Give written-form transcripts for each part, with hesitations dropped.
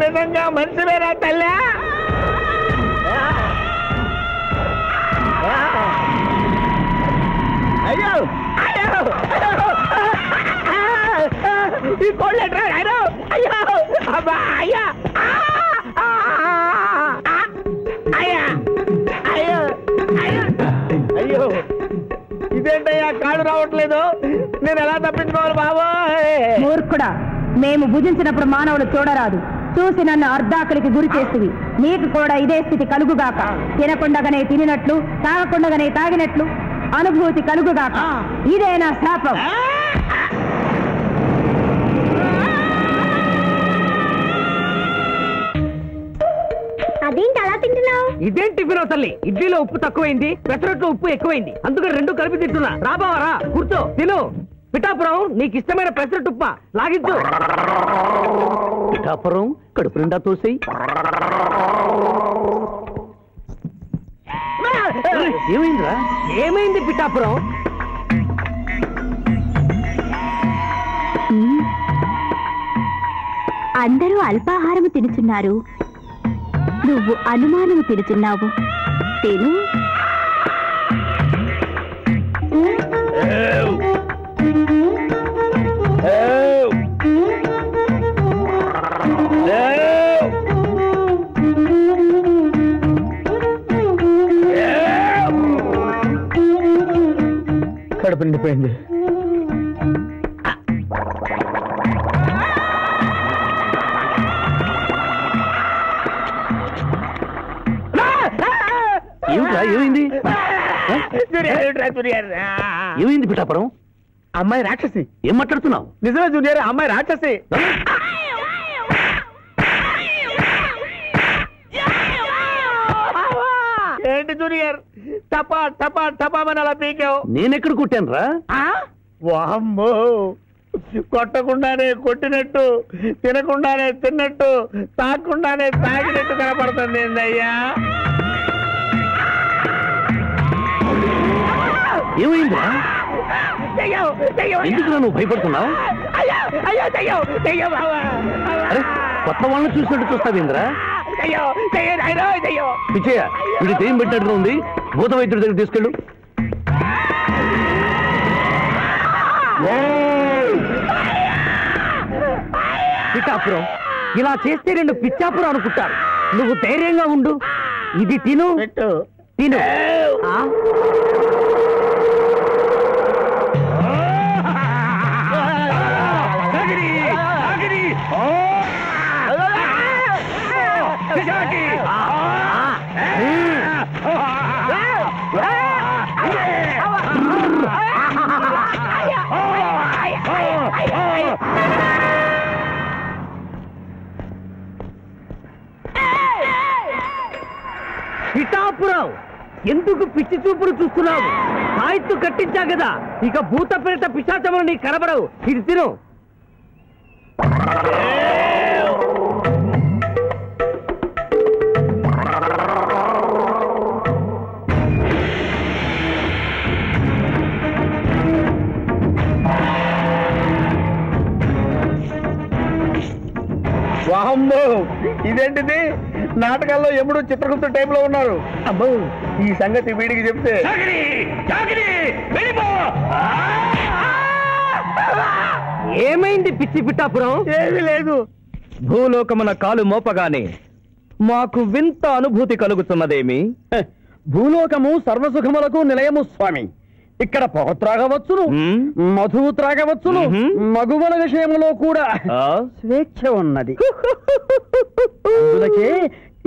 నిజంగా మనిషివేరా తల్లి? అయ్యో అయ్యో ఈ కోళ్ళు ఎట్రా అయ్యో అయ్యో అబ్బా అయ్యా అయ్యా అయ్యో అయ్యో ఇదేంటయ్యా కాళ్ళు రావట్లేదు, నేను ఎలా తప్పించుకోవాలి బాబోయ్? మూర్ఖుడా, మేము భుజించినప్పుడు మానవులు చూడరాదు, చూసి నన్ను అర్ధాకలికి గురి చేస్తుంది. నీకు కూడా ఇదే స్థితి కలుగుగాక. తినకుండగానే తినినట్లు, తాగకుండగానే తాగినట్లు అనుభూతి కలుగుగాక. ఇదే నా శాపం. అదేంటి అలా తింటున్నావు? ఇదేం టిఫిన్ తల్లి? ఇడ్లీలో ఉప్పు తక్కువైంది, పెసరట్లో ఉప్పు ఎక్కువైంది, అందుకని రెండు కలిపి తింటున్నా. రాబావరా కూర్చో తిను. పిఠాపురం నీకు ఇష్టమైన పెసరట్టు ఉప్మా లాగించు. పిఠాపురం కడుపు నిండా తోసేయి. ఏమైందిరా? ఏమైంది పిఠాపురం? అందరూ అల్పాహారము తినుచున్నారు, నువ్వు అనుమానము తినుచున్నావు. తిను. కడుపు నిండిపోయింది. ఏమైంది? ఏమైంది పిఠాపురం? అమ్మాయి రాక్షసి. ఏం మాట్లాడుతున్నావు? నిజమే జూనియర్, అమ్మాయి రాక్షసి. ఏంటి జూనియర్ టపా టపా టపామని అలా పీకావు? నేనెక్కడ కొట్టాను రా? వామ్మో, కొట్టకుండానే కొట్టినట్టు, తినకుండానే తిన్నట్టు, తాగకుండానే తాగినట్టు కనపడుతుంది ఏందయ్యా? ఏమైందా? ఎందుకు నువ్వు భయపడుతున్నావు? కొత్త వాళ్ళని చూసినట్టు చూస్తావేంద్రా? పిచ్చయ్య, ఇది దెయ్యం పెట్టినట్టుగా ఉంది, భూత వైద్యుడి దగ్గర తీసుకెళ్ళు. పిఠాపురం ఇలా చేస్తే రెండు పిచ్చాపురం అనుకుంటారు. నువ్వు ధైర్యంగా ఉండు, ఇది తిను తిను. పిఠాపురం, ఎందుకు పిచ్చి చూపులు చూస్తున్నావు? సాయిత్తు కట్టించా కదా, ఇక భూత ప్రేత పిశాచములు నీకు కనబడవు. ఇది తిను. వాహమ్మో, ఇదేంటిది? నాటకాల్లో ఎప్పుడు చిత్రగుప్త టైప్ లో ఉన్నారు. అమ్మో, ఈ సంగతి వీడికి చెప్తే. ఏమైంది పిచ్చి పిఠాపురం? ఏమీ లేదు. భూలోకమున కాలు మోపగానే మాకు వింత అనుభూతి కలుగుతున్నదేమి? భూలోకము సర్వసుఖములకు నిలయము స్వామి. ఇక్కడ పొగ త్రాగవచ్చును, మధువు త్రాగవచ్చును, మగువల విషయంలో కూడా స్వేచ్ఛ ఉన్నది. అందుకే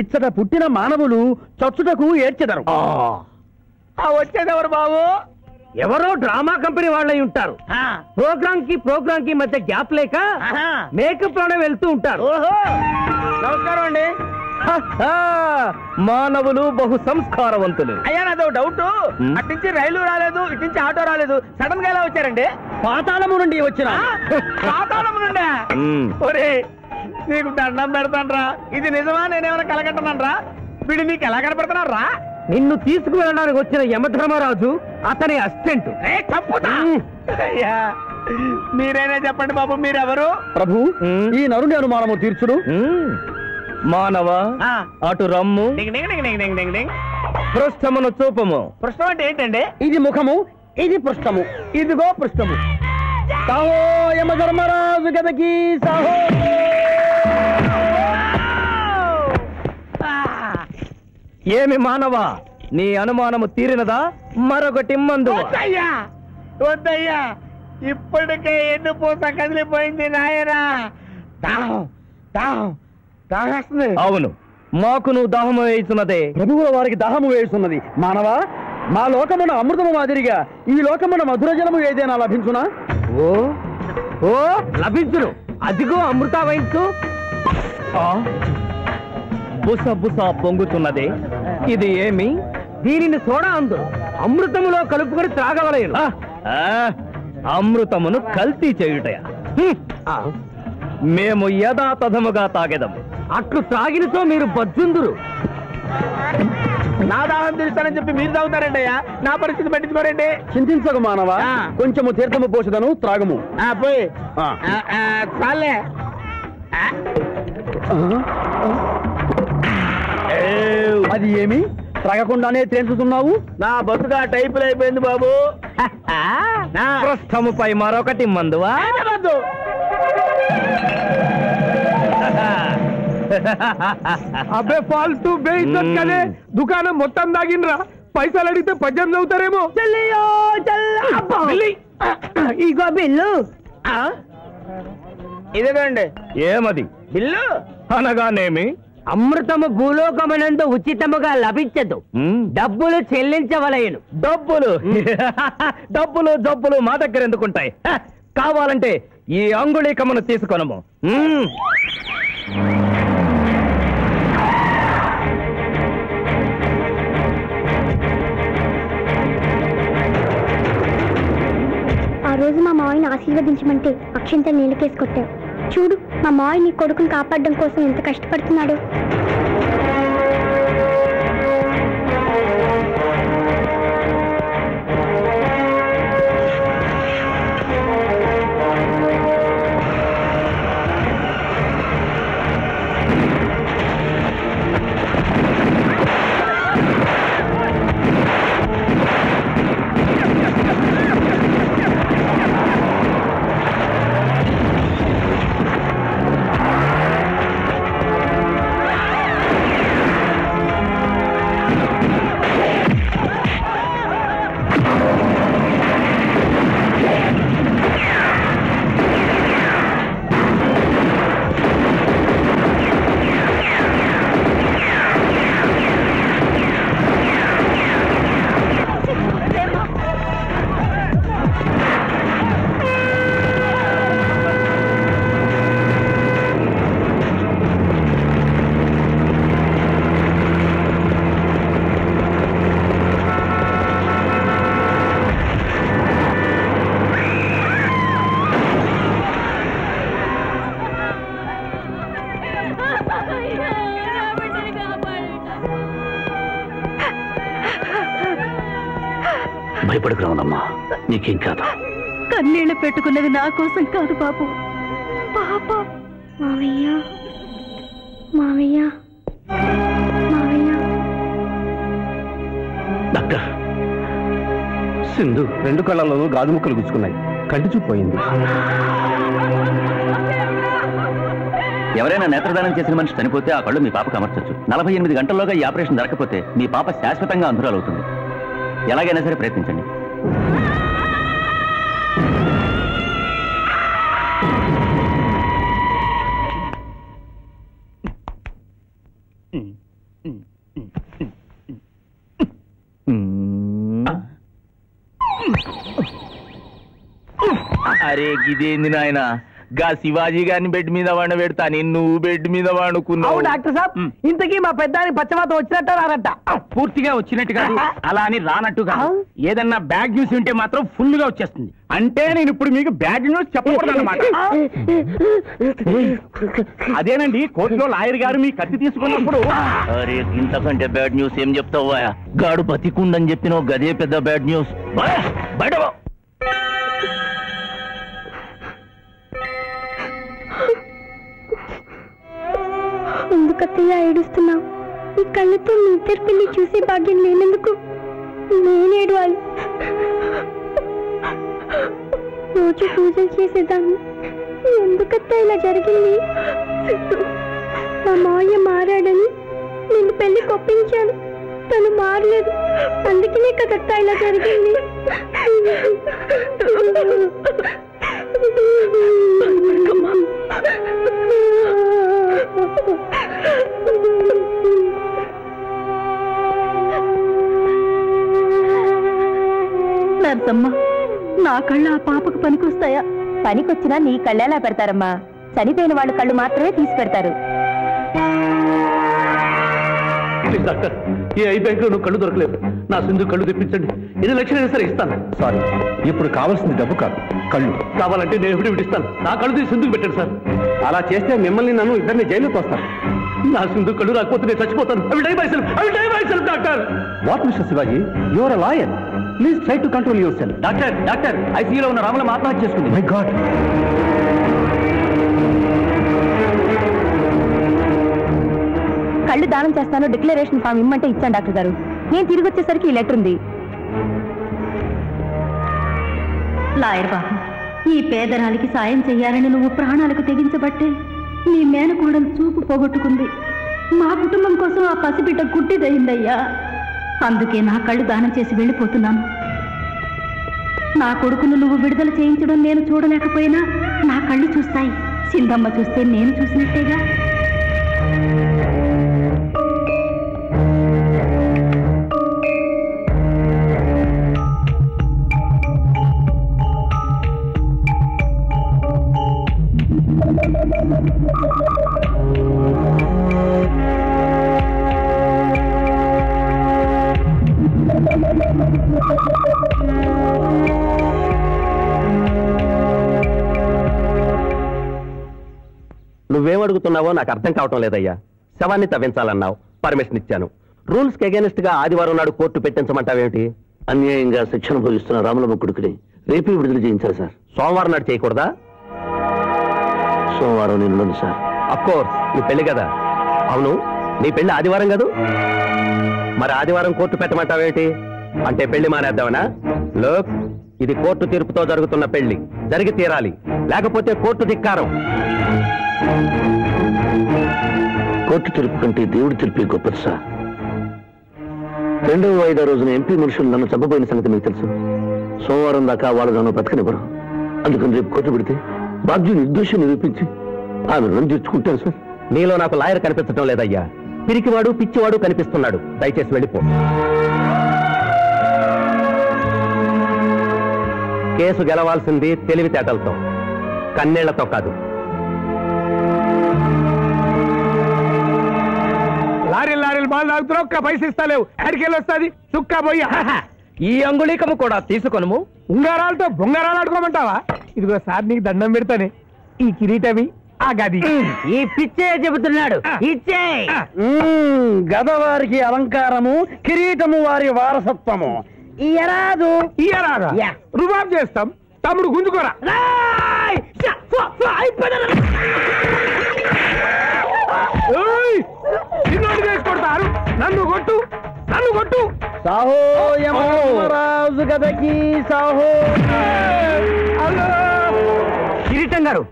ఇచ్చట పుట్టిన మానవులు చచ్చుటకు ఏడ్చెదరు. వచ్చేదెవరు బాబు? ఎవరో డ్రామా కంపెనీ వాళ్ళై ఉంటారు. ప్రోగ్రామ్ కి మధ్య గ్యాప్ లేక మేకప్ లోనే వెళ్తూ ఉంటారు. నమస్కారం అండి. మానవులు బహు సంస్కారవంతులు. అయ్యా, నాదో డౌట్. అట్నుంచి రైలు రాలేదు, ఇట్నుంచి ఆటో రాలేదు, సడన్ గా ఎలా వచ్చారండి? పాతాళము నుండి వచ్చిన. పాతాళము నుండి? ఒరే, నీకు దండం పెడతానరా, ఇది నిజమా? నేనేమైనా కలగట్టనరా? వీడు నీకు ఎలా కనపడుతున్నారా? నిన్ను తీసుకువెళ్ళడానికి వచ్చిన యమధర్మరాజు అతని అసిస్టెంట్. అయ్యా, మీరైనా చెప్పండి బాబు, మీరెవరు? ప్రభు, ఈ నరుని అనుమానము తీర్చుడు. మానవ అటు రమ్ము. పృష్ఠమును చూపము. పృష్ఠం అంటే ఏంటండి? ఇది ముఖము, ఇది పృష్ఠము. ఇదిగో పృష్ఠము. సాహో యమధర్మరాజు గదకి సాహో. ఏమి మానవ, నీ అనుమానము తీరినదా? మరొకటి మందు. వద్దయ్యా వద్దయ్యా, ఇప్పటికే ఎన్ను పూత కదిలిపోయింది నాయనా. దాహం దాహం దాహేస్తుంది. అవును, మాకు నువ్వు దాహము వేయుచున్నదే. ప్రభువుల వారికి దాహము వేయుచున్నది. మానవ, మా లోకమున అమృతము మాదిరిగా ఈ లోకమున మధుర జలము ఏదైనా లభించునా? ఓ ఓ లభించును. అదిగో అమృత వయస్సు. బుస బుస పొంగుతున్నదే, ఇది ఏమి? దీనిని సోడా అందు అమృతములో కలుపుకొని త్రాగవలేను. అమృతమును కల్తీ చేయుటయా? మేము యథాతథముగా తాగెదము. అట్లు త్రాగినతో మీరు బజ్జుందురు. నా దాహం తీరుస్తానని చెప్పి మీరు తాగుతారండి అయ్యా. నా పరిస్థితి పట్టించుకోరండి. చింతించకు మానవ, కొంచెము తీర్థము పోషదను, త్రాగము. పోయి చాలే. అది ఏమి? త్రాగకుండానే తేల్చుతున్నావు? నా బతుగా టైపులు అయిపోయింది బాబు. పృష్ఠముపై మరొకటి మందువా? అబ్బే ఫాల్తూ బేయిజ్జత్ కదే. దుకాణం మొత్తం దాగినరా. పైసలు అడిగితే పద్యం చదువుతారేమో. ఇగో బిల్లు. ఇదేనండి ఏమది బిల్లు? అనగానేమి? అమృతము భూలోకమునందు ఉచితముగా లభించదు, డబ్బులు చెల్లించవలయను. డబ్బులు డబ్బులు జబ్బులు మా దగ్గర ఎందుకుంటాయి? కావాలంటే ఈ అంగుళీకమును తీసుకొనము. ఆ రోజు మా మావయ్యని ఆశీర్వదించమంటే అక్షంత నీళ్ళకేసి కొట్టావు. చూడు, మా మావయ్య నీ కొడుకుని కాపాడడం కోసం ఎంత కష్టపడుతున్నాడు. భయపడుకురావునమ్మా, నీకేం కాదు. కన్నీళ్లు పెట్టుకున్నది నా కోసం కాదు బాబు, పాప. మావయ్య మావయ్య మావయ్య. డాక్టర్, సింధు 2 కళ్ళలోనూ గాజు ముక్కలు గుచ్చుకున్నాయి, కంటి చూపోయింది. ఎవరైనా నేత్రదానం చేసిన మనిషి చనిపోతే ఆ కళ్ళు మీ పాపకు అమర్చొచ్చు. 48 గంటల్లోగా ఈ ఆపరేషన్ జరగకపోతే మీ పాప శాశ్వతంగా అంధురాలవుతుంది. ఎలాగైనా సరే ప్రయత్నించండి. అరే గిదేంది నాయన, గా శివాజీ గారిని బెడ్ మీద వండ పెడతా, నువ్వు బెడ్ మీద వండుకున్నావు. డాక్టర్ సాబ్, ఇంతకీ మా పెద్దానికి పచ్చవాత వచ్చినట్ట రానట్ట? పూర్తిగా వచ్చినట్టు కాదు, అలా అని రానట్టు కాదు. ఏదన్నా బ్యాడ్ న్యూస్ ఉంటే మాత్రం ఫుల్ గా వచ్చేస్తుంది. అంటే నేను ఇప్పుడు మీకు బ్యాడ్ న్యూస్ చెప్పకూడదు అన్నమాట. అదేనండి, కోర్టులో లాయర్ గారు మీ కత్తి తీసుకున్నప్పుడు. అరే, ఇంతకంటే బ్యాడ్ న్యూస్ ఏం చెప్తావా? గాడు బతికుండని చెప్పిన గదే పెద్ద బ్యాడ్ న్యూస్. బయట ఎందుకు ఎందుకత్తయ్య ఏడుస్తున్నావు? ఈ కళ్ళతో మీ ఇద్దరు పెళ్లి చూసే భాగ్యం లేనందుకు నేనేడవాలి. రోజు పూజలు చేసేదాన్ని, ఎందుకత్తా ఇలా జరిగింది? మా మావయ్య మారాడని నిన్ను పెళ్లి కొప్పించాను, తను మారలేదు, అందుకనే కదత్తా ఇలా జరిగింది. నర్సమ్మ, నా కళ్ళు ఆ పాపకు పనికొస్తాయా? పనికొచ్చినా నీ కళ్ళెలా పెడతారమ్మా? చనిపోయిన వాళ్ళు కళ్ళు మాత్రమే తీసి పెడతారు. డాక్టర్, ఈ ఐ బ్యాంక్ లో కళ్ళు దొరకలేదు. నా సింధు కళ్ళు తెప్పించండి. 8 లక్షలైనా సరే ఇస్తాను. సారీ, ఇప్పుడు కావాల్సింది డబ్బు కాదు, కళ్ళు. కావాలంటే నేను ఎప్పుడు ఇస్తాను. నా కళ్ళు తీసి సింధుకు పెట్టండి సార్. అలా చేస్తే మిమ్మల్ని నన్ను ఇద్దరిని జైలుకి వస్తాను. నా సింధు కళ్ళు రాకపోతే నేను చచ్చిపోతాను. I will die myself, doctor. What mister Shivaji, you are a lawyer. Please try to control yourself. Doctor ఐసీయూలో ఉన్న రాముల ఆత్మహత్య చేసుకుంది. My god. కళ్ళు దానం చేస్తాను డిక్లరేషన్ ఫామ్ ఇమ్మంటే ఇచ్చాను డాక్టర్ గారు. నేను తిరిగి వచ్చేసరికి ఈ లెటర్ ఉంది. లాయర్ బాబు, ఈ పేదరాలికి సాయం చెయ్యాలని నువ్వు ప్రాణాలకు తెగించబట్టే నీ మేనకోడలు చూపు పోగొట్టుకుంది. మా కుటుంబం కోసం ఆ పసిబిడ్డ గుడ్డిదయిందయ్యా. అందుకే నా కళ్ళు దానం చేసి వెళ్ళిపోతున్నాను. నా కొడుకును నువ్వు విడుదల చేయించడం నేను చూడలేకపోయినా నా కళ్ళు చూస్తాయి. సింధమ్మ చూస్తే నేను చూసినట్టేగా. నువ్వేం అడుగుతున్నావో నాకు అర్థం కావటం లేదయ్యా. శవాన్ని తవ్వించాలన్నావు, పర్మిషన్ ఇచ్చాను. రూల్స్ కి అగేనిస్ట్ గా ఆదివారం నాడు కోర్టు పెట్టించమంటావేమిటి? అన్యాయంగా శిక్షణ భోగిస్తున్న రాములమ్మ కొడుకుని రేపే విడుదల చేయించాలి సార్. సోమవారం నాడు చేయకూడదా? సోమవారం నేను సార్. అఫ్కోర్స్, నీ పెళ్లి కదా. అవును, నీ పెళ్లి ఆదివారం కదూ? మరి ఆదివారం కోర్టు పెట్టమంటావేమిటి? అంటే పెళ్లి మానేద్దామనా? లోక్, ఇది కోర్టు తీర్పుతో జరుగుతున్న పెళ్లి, జరిగి తీరాలి, లేకపోతే కోర్టు ధిక్కారం. కోర్టు తీర్పు కంటే దేవుడి తీర్పే గొప్పది సార్. 2వ వాయిదా రోజున ఎంపీ మనుషులు నన్ను చంపబోయిన సంగతి మీకు తెలుసు. సోమవారం దాకా వాళ్ళు నన్ను బతకనివ్వరు. అందుకని రేపు కోర్టు పెడితే బాధ్యు నిర్దోషం నిరూపించి ఆమె రుణం తీర్చుకుంటాను సార్. నీలో నాకు లాయర్ కనిపించడం లేదయ్యా. పిరికివాడు పిచ్చివాడు కనిపిస్తున్నాడు. దయచేసి వెళ్ళిపో. కేసు గెలవాల్సింది తెలివితేటలతో, కన్నీళ్లతో కాదు. లారీలు బాల్ తాగుతున్నావు, ఒక్క పైస ఇస్తలేవు. ఎక్కడికెళ్ళి వస్తుంది చుక్క పోయి. ఈ అంగుళీకము కూడా తీసుకొనుము. ఉంగరాలతో బొంగరాలు ఆడుకోమంటావా? ఇదిగో సార్, నీకు దండం పెడతానే. ఈ కిరీటమి ఆ గది. ఈ పిచ్చే చెబుతున్నాడు. ఇచ్చే గదవారికి అలంకారము, కిరీటము వారి వారసత్వము. ఇయరాదు రుబాబ్ చేస్తాం. తమ్ముడు గుంజుకోరా. చిన్నోడు వేసి కొడతారు. నన్ను కొట్టు. సాహో రాజు గదకి సాహో. కిరీటం గారు,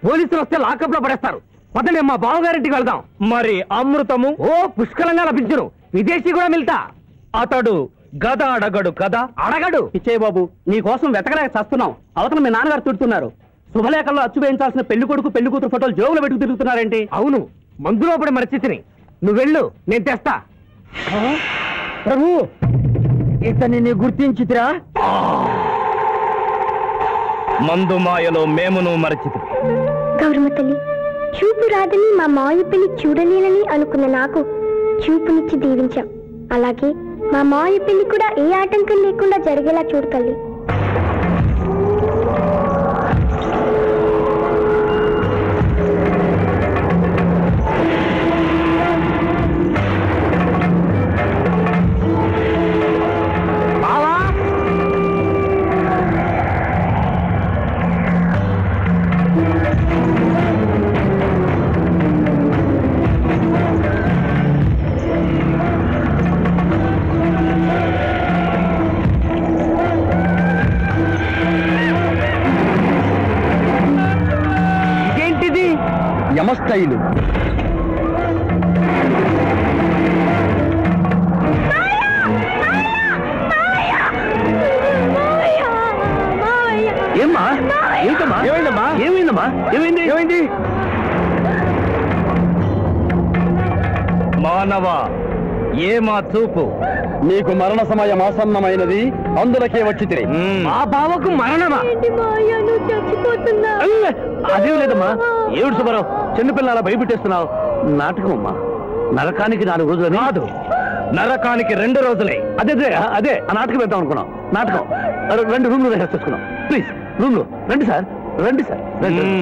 పోలీసులు వస్తే లాకప్ లో పడేస్తారు. పదండి, మా బావగారింటికి వెళ్దాం. మరి అమృతము పుష్కలంగా లభించును. విదేశీ కూడా మిల్తా. అతడు గద అడగడు కదా. అడగడు. ఇచ్చే బాబు, నీ కోసం వెతకలేక చస్తున్నాం. అవతల మీ నాన్నగారు తిడుతున్నారు. శుభలేఖల్లో అచ్చు వేయించాల్సిన పెళ్లి కొడుకు పెళ్లి కూతురు ఫోటోలు జోగులు పెట్టుకు తిరుగుతున్నారేంటి? అవును, మందులో పడి మరచితిని. నువ్వు వెళ్ళు, నేను తెస్తా. ప్రభు, ఇతన్ని గుర్తించితిరా? మందు మాయలో మేమును మరచితి. గౌరమ్మ తల్లి, చూపు రాదని మా మావయ్య పెళ్లి చూడలేనని అనుకున్న నాకు చూపునిచ్చి దీవించాం. అలాగే మా మావయ్య పెళ్లి కూడా ఏ ఆటంకం లేకుండా జరిగేలా చూడు తల్లి. యమస్థైలు. ఏమ్మా ఏంటమ్మా ఏమైందమ్మా ఏమైందమ్మా ఏమైంది ఏమైంది మానవ ఏ మా చూపు నీకు మరణ సమయం ఆసన్నమైనది, అందులకే వచ్చి తిరిగి. మా బావకు మరణమా? చచ్చిపోతున్నా. అదేం లేదమ్మా. ఏడు సుబ్బారావు చిన్నపిల్లల భయపెట్టేస్తున్నావు. నాటకం అమ్మా. నరకానికి 4 రోజులు కాదు, నరకానికి 2 రోజులే. అదే ఆ నాటకం వేద్దాం అనుకున్నాం. నాటకం 2 రూమ్లు వేసేసుకున్నాం. ప్లీజ్ రూమ్లో రండి సార్, రండి సార్,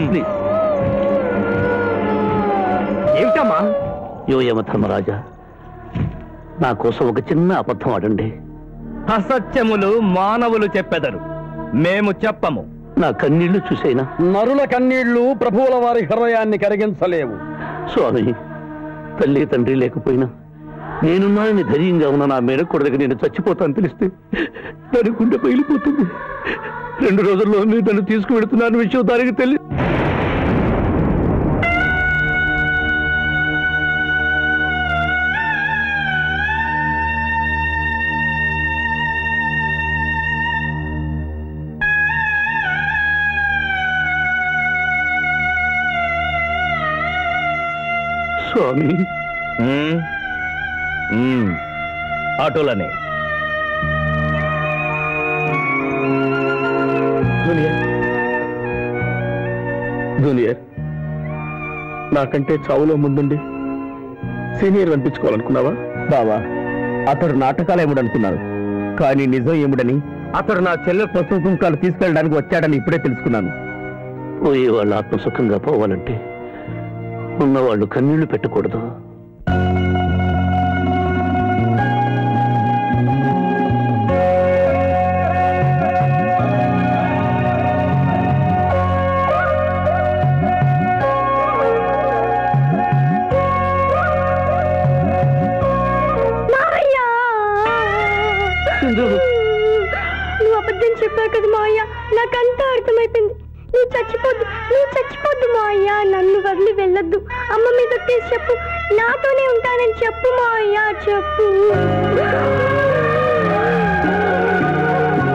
ప్లీజ్. ఏమిటమ్మా? యో యమధర్మరాజా, నా కోసం ఒక చిన్న అబద్ధం ఆడండి. అసత్యములు మానవులు చెప్పెదరు, మేము చెప్పము. నా కన్నీళ్లు చూసేనా? నరుల కన్నీళ్లు ప్రభువుల వారి హృదయాన్ని కరిగించలేవు. స్వామి, తల్లి తండ్రి లేకపోయినా నేనున్నానని ధైర్యంగా ఉన్న నా మేనకోడలికి నేను చచ్చిపోతాను తెలిస్తే దాని గుండె పగిలిపోతుంది. 2 రోజుల్లో నేను తను తీసుకువెడుతున్నాను విషయం దానికి తెలియదు. స్వామి, ఆటోలనే జూనియర్, నాకంటే చావులో ముందుండి సీనియర్ అనిపించుకోవాలనుకున్నావా? బావా, అతడు నాటకాలు ఏముడనుకున్నారు, కానీ నిజం ఏముడని అతడు నా చెల్లె పసుపు కుంకాలు తీసుకెళ్ళడానికి వచ్చాడని ఇప్పుడే తెలుసుకున్నాను. పోయే వాళ్ళు ఆత్మసుఖంగా పోవాలంటే ఉన్నవాళ్ళు కన్నీళ్లు పెట్టకూడదు. నువ్వు అబద్ధం చెప్పావు కదా మావయ్య, నాకంతా అర్థమైపోయింది. నువ్వు చచ్చిపోద్దు మావయ్య. నన్ను వదిలి వెళ్ళొద్దు. అమ్మ మీద చెప్పు, నాతోనే ఉంటానని చెప్పు మావయ్య, చెప్పు.